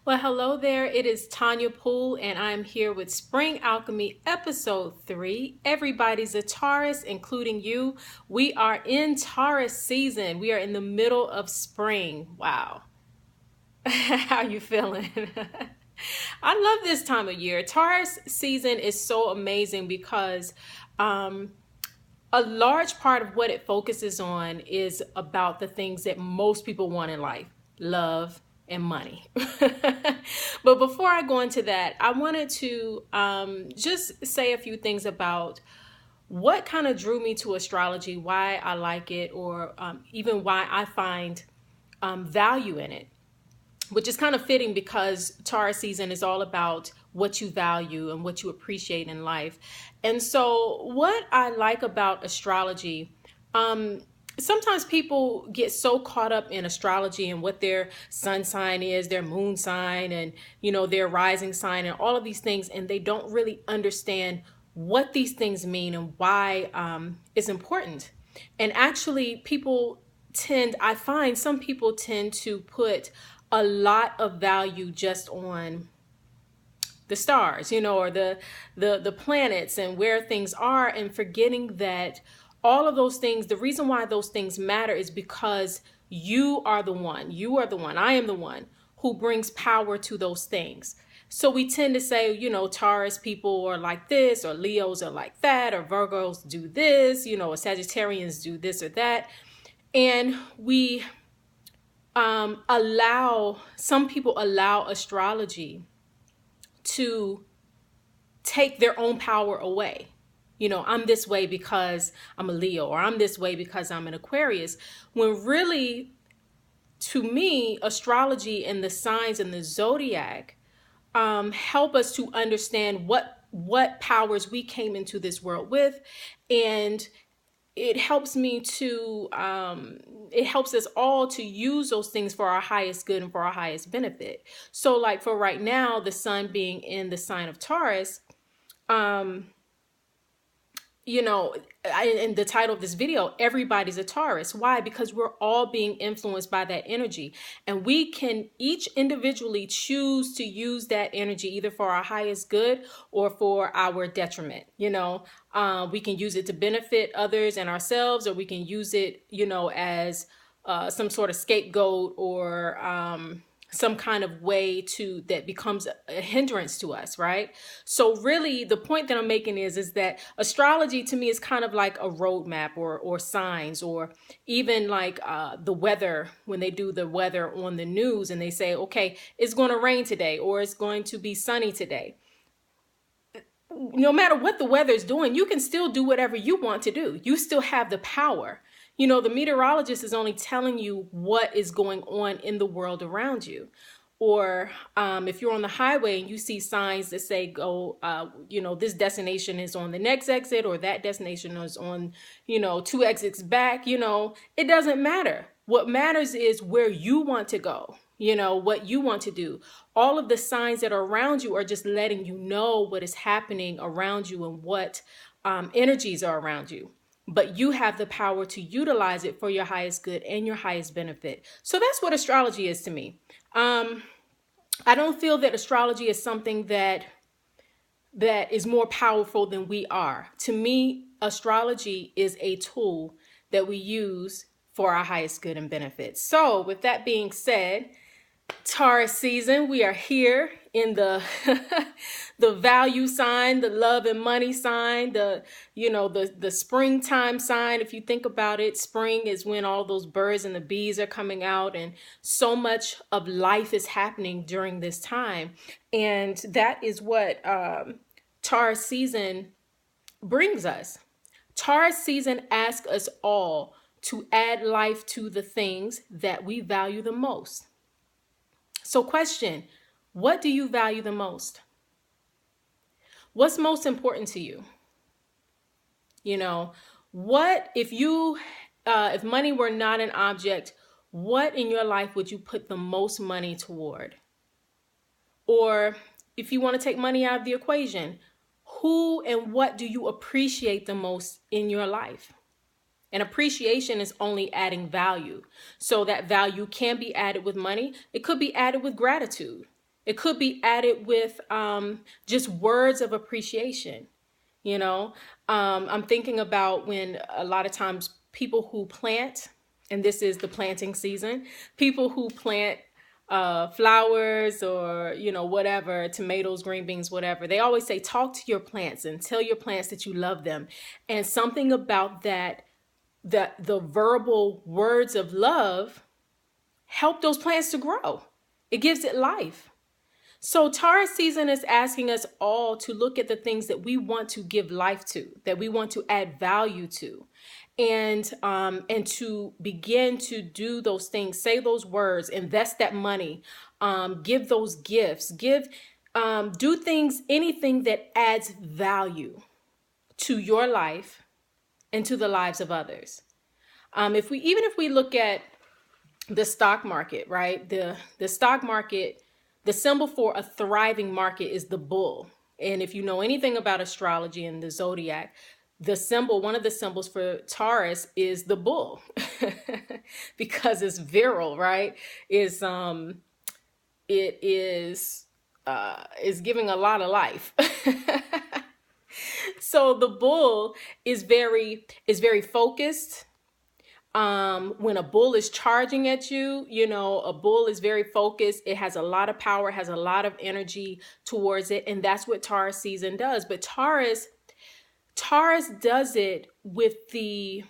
Well, hello there. It is Tonya Poole, and I'm here with Spring Alchemy Episode 3. Everybody's a Taurus, including you. We are in Taurus season. We are in the middle of spring. Wow. How you feeling? I love this time of year. Taurus season is so amazing because a large part of what it focuses on is about the things that most people want in life: love and money. But before I go into that, I wanted to just say a few things about what kind of drew me to astrology, why I like it, or even why I find value in it, which is kind of fitting because Taurus season is all about what you value and what you appreciate in life. And so what I like about astrology, sometimes people get so caught up in astrology and what their sun sign is, their moon sign, and their rising sign and all of these things, and they don't really understand what these things mean and why it's important. And actually I find some people tend to put a lot of value just on the stars, or the planets and where things are, and forgetting that all of those things, the reason why those things matter is because you are the one, I am the one who brings power to those things. So we tend to say, Taurus people are like this, or Leos are like that, or Virgos do this, or Sagittarians do this or that. And we some people allow astrology to take their own power away. I'm this way because I'm a Leo, or I'm this way because I'm an Aquarius, when really, to me, astrology and the signs and the zodiac help us to understand what powers we came into this world with. And it helps us all to use those things for our highest good and for our highest benefit. So like for right now, the sun being in the sign of Taurus, in the title of this video, everybody's a Taurus. Why? Because we're all being influenced by that energy, and we can each individually choose to use that energy either for our highest good or for our detriment. We can use it to benefit others and ourselves, or we can use it, as some sort of scapegoat, or some kind of way that becomes a hindrance to us, right? So really the point that I'm making is that astrology to me is kind of like a roadmap, or signs, or even like the weather, when they do the weather on the news and they say, okay, it's going to rain today, or it's going to be sunny today. No matter what the weather is doing, you can still do whatever you want to do. You still have the power. The meteorologist is only telling you what is going on in the world around you. Or if you're on the highway and you see signs that say, go, this destination is on the next exit, or that destination is on, 2 exits back, it doesn't matter. What matters is where you want to go, what you want to do. All of the signs that are around you are just letting you know what is happening around you and what energies are around you. But you have the power to utilize it for your highest good and your highest benefit. So that's what astrology is to me. I don't feel that astrology is something that is more powerful than we are. To me, astrology is a tool that we use for our highest good and benefit. So with that being said, Taurus season, we are here in the the value sign, the love and money sign, the springtime sign. If you think about it, spring is when all those birds and the bees are coming out, and so much of life is happening during this time. And that is what Taurus season brings us. Taurus season asks us all to add life to the things that we value the most. So question, what do you value the most? What's most important to you? What if money were not an object, what in your life would you put the most money toward? Or if you want to take money out of the equation, who and what do you appreciate the most in your life? And appreciation is only adding value. So that value can be added with money. It could be added with gratitude. It could be added with just words of appreciation. You know, I'm thinking about when a lot of times people who plant, and this is the planting season, people who plant flowers or, you know, whatever, tomatoes, green beans, whatever, they always say, talk to your plants and tell your plants that you love them. And something about that, the verbal words of love help those plants to grow. It gives it life. So Taurus season is asking us all to look at the things that we want to give life to, that we want to add value to, and to begin to do those things, say those words, invest that money, give those gifts, do things, anything that adds value to your life and to the lives of others. If we look at the stock market, right? The stock market, the symbol for a thriving market is the bull. And if you know anything about astrology and the zodiac, one of the symbols for Taurus is the bull because it's virile, right? It is giving a lot of life. So the bull is very focused. When a bull is charging at you, you know, a bull is very focused. It has a lot of power, has a lot of energy towards it. And that's what Taurus season does. But Taurus does it with the,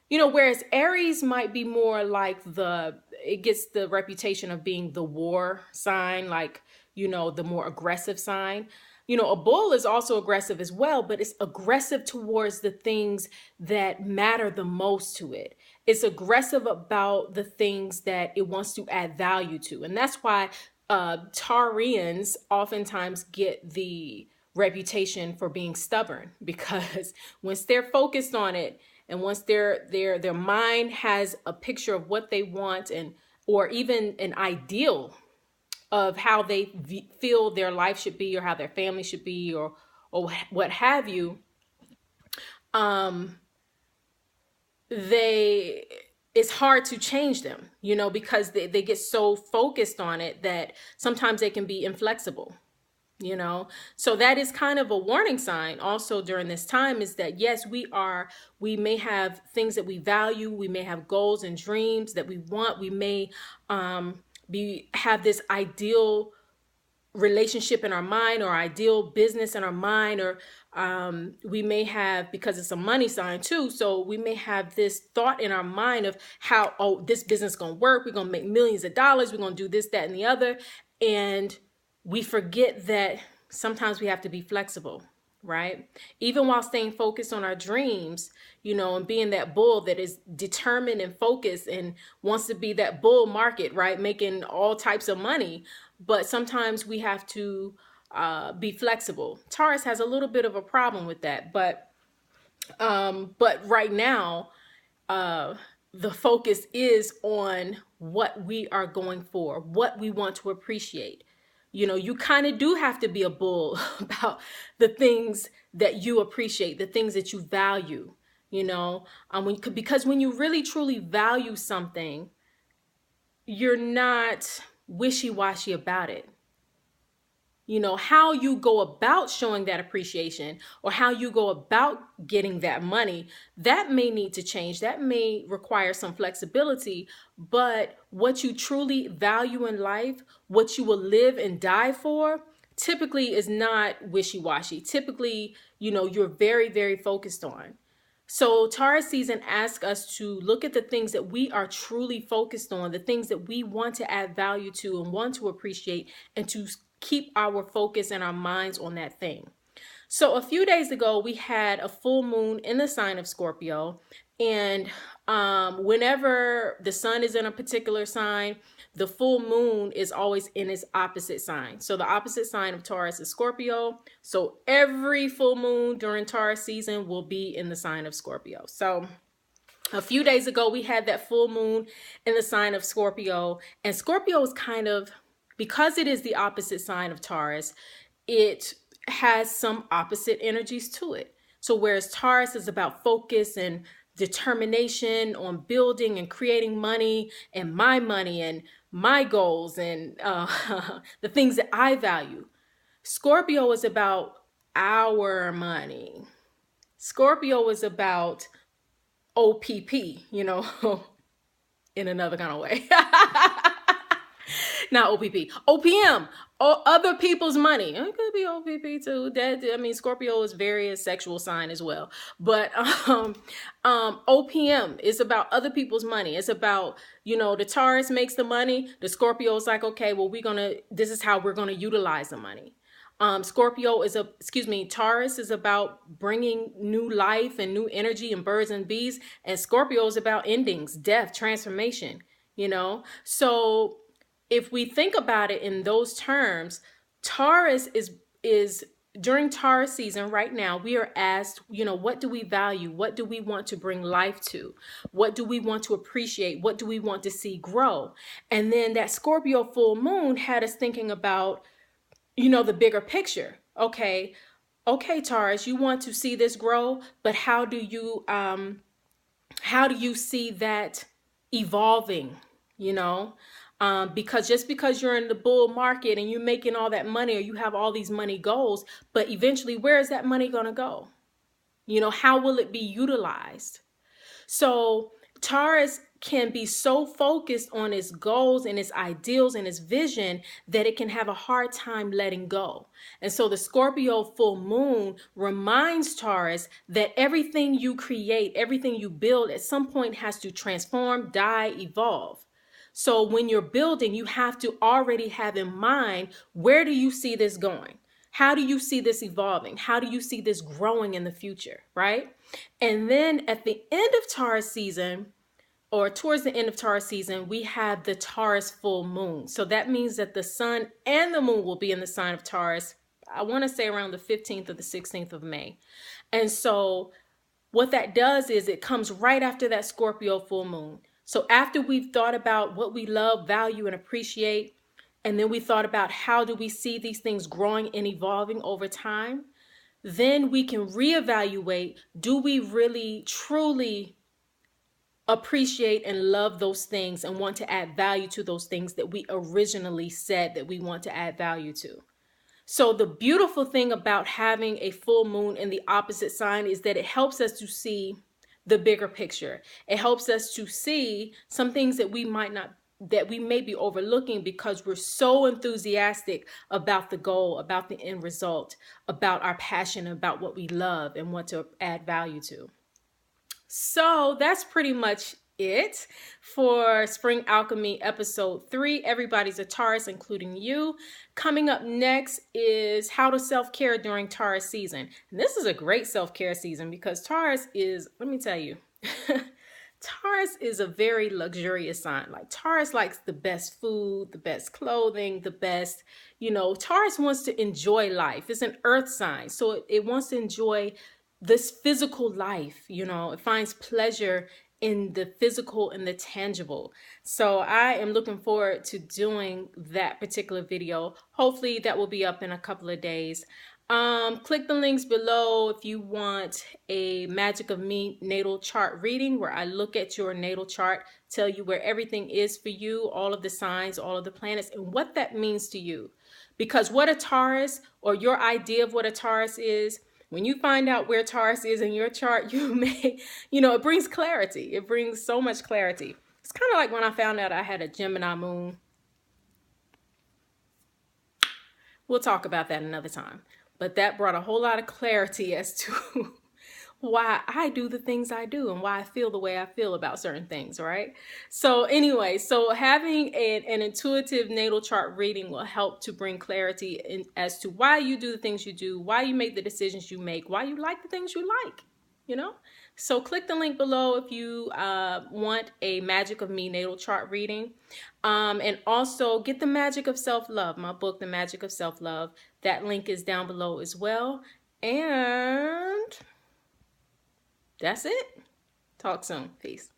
you know, whereas Aries might be more like it gets the reputation of being the war sign, like, you know, the more aggressive sign. You know, a bull is also aggressive as well, but it's aggressive towards the things that matter the most to it. It's aggressive about the things that it wants to add value to. And that's why Taurians oftentimes get the reputation for being stubborn, because once they're focused on it, and once their mind has a picture of what they want, or even an ideal of how they feel their life should be, or how their family should be, or what have you, it's hard to change them, you know, because they get so focused on it that sometimes they can be inflexible, you know. So that is kind of a warning sign also during this time, is that yes, we may have things that we value, we may have goals and dreams that we want, we may have this ideal relationship in our mind, or ideal business in our mind, or we may have, because it's a money sign too, so we may have this thought in our mind of how, oh, this business is going to work, we're going to make millions of dollars, we're going to do this, that, and the other. And we forget that sometimes we have to be flexible, right? Even while staying focused on our dreams, you know, and being that bull that is determined and focused and wants to be that bull market, right? Making all types of money. But sometimes we have to be flexible. Taurus has a little bit of a problem with that. But right now, the focus is on what we are going for, what we want to appreciate. You know, you kind of do have to be a bull about the things that you appreciate, the things that you value, you know, because when you really truly value something, you're not wishy-washy about it. You know, how you go about showing that appreciation, or how you go about getting that money, that may need to change. That may require some flexibility. But what you truly value in life, what you will live and die for, typically is not wishy-washy. Typically, you know, you're very, very focused on. So Taurus season asks us to look at the things that we are truly focused on, the things that we want to add value to and want to appreciate, and to keep our focus and our minds on that thing. So a few days ago, we had a full moon in the sign of Scorpio. And whenever the sun is in a particular sign, the full moon is always in its opposite sign. So the opposite sign of Taurus is Scorpio. So every full moon during Taurus season will be in the sign of Scorpio. So a few days ago, we had that full moon in the sign of Scorpio. And Scorpio is kind of, because it is the opposite sign of Taurus, it has some opposite energies to it. So whereas Taurus is about focus and determination on building and creating money and my money and my goals and the things that I value. Scorpio is about our money. Scorpio is about OPP, in another kind of way. Not OPP, OPM, other people's money. It could be OPP too. Scorpio is very a sexual sign as well. But OPM is about other people's money. It's about, the Taurus makes the money. The Scorpio is like, okay, well, this is how we're gonna utilize the money. Taurus is about bringing new life and new energy and birds and bees. And Scorpio is about endings, death, transformation, So if we think about it in those terms, Taurus is during Taurus season right now, we are asked, what do we value? What do we want to bring life to? What do we want to appreciate? What do we want to see grow? And then that Scorpio full moon had us thinking about, the bigger picture. Okay, Taurus, you want to see this grow, but how do you see that evolving? Because just because you're in the bull market and you're making all that money, or you have all these money goals, but eventually, where is that money going to go? How will it be utilized? So Taurus can be so focused on its goals and its ideals and its vision that it can have a hard time letting go. And so the Scorpio full moon reminds Taurus that everything you create, everything you build at some point has to transform, die, evolve. So when you're building, you have to already have in mind, where do you see this going? How do you see this evolving? How do you see this growing in the future, right? And then at the end of Taurus season, or towards the end of Taurus season, we have the Taurus full moon. So that means that the sun and the moon will be in the sign of Taurus, I want to say around the 15th or the 16th of May. And so what that does is it comes right after that Scorpio full moon. So after we've thought about what we love, value, and appreciate, and then we thought about how do we see these things growing and evolving over time, then we can reevaluate, do we really, truly appreciate and love those things and want to add value to those things that we originally said that we want to add value to? So the beautiful thing about having a full moon in the opposite sign is that it helps us to see the bigger picture. It helps us to see some things that we may be overlooking because we're so enthusiastic about the goal, about the end result, about our passion, about what we love and want to add value to. So that's pretty much it for Spring Alchemy episode 3. Everybody's a Taurus, including you. Coming up next is how to self-care during Taurus season. And this is a great self-care season because Taurus is, let me tell you, Taurus is a very luxurious sign. Like Taurus likes the best food, the best clothing, the best, Taurus wants to enjoy life. It's an earth sign. So it wants to enjoy this physical life, it finds pleasure in the physical and the tangible. So I am looking forward to doing that particular video. Hopefully that will be up in a couple of days. Click the links below if you want a Magic of Me natal chart reading where I look at your natal chart, tell you where everything is for you, all of the signs, all of the planets, and what that means to you. Because what a Taurus, or your idea of what a Taurus is, when you find out where Taurus is in your chart, you may, it brings clarity. It brings so much clarity. It's kind of like when I found out I had a Gemini moon. We'll talk about that another time. But that brought a whole lot of clarity as to why I do the things I do and why I feel the way I feel about certain things, right? So anyway, having an intuitive natal chart reading will help to bring clarity as to why you do the things you do, why you make the decisions you make, why you like the things you like, So click the link below if you want a Magic of Me natal chart reading. And also get The Magic of Self-Love, my book, The Magic of Self-Love. That link is down below as well. And that's it. Talk soon. Peace.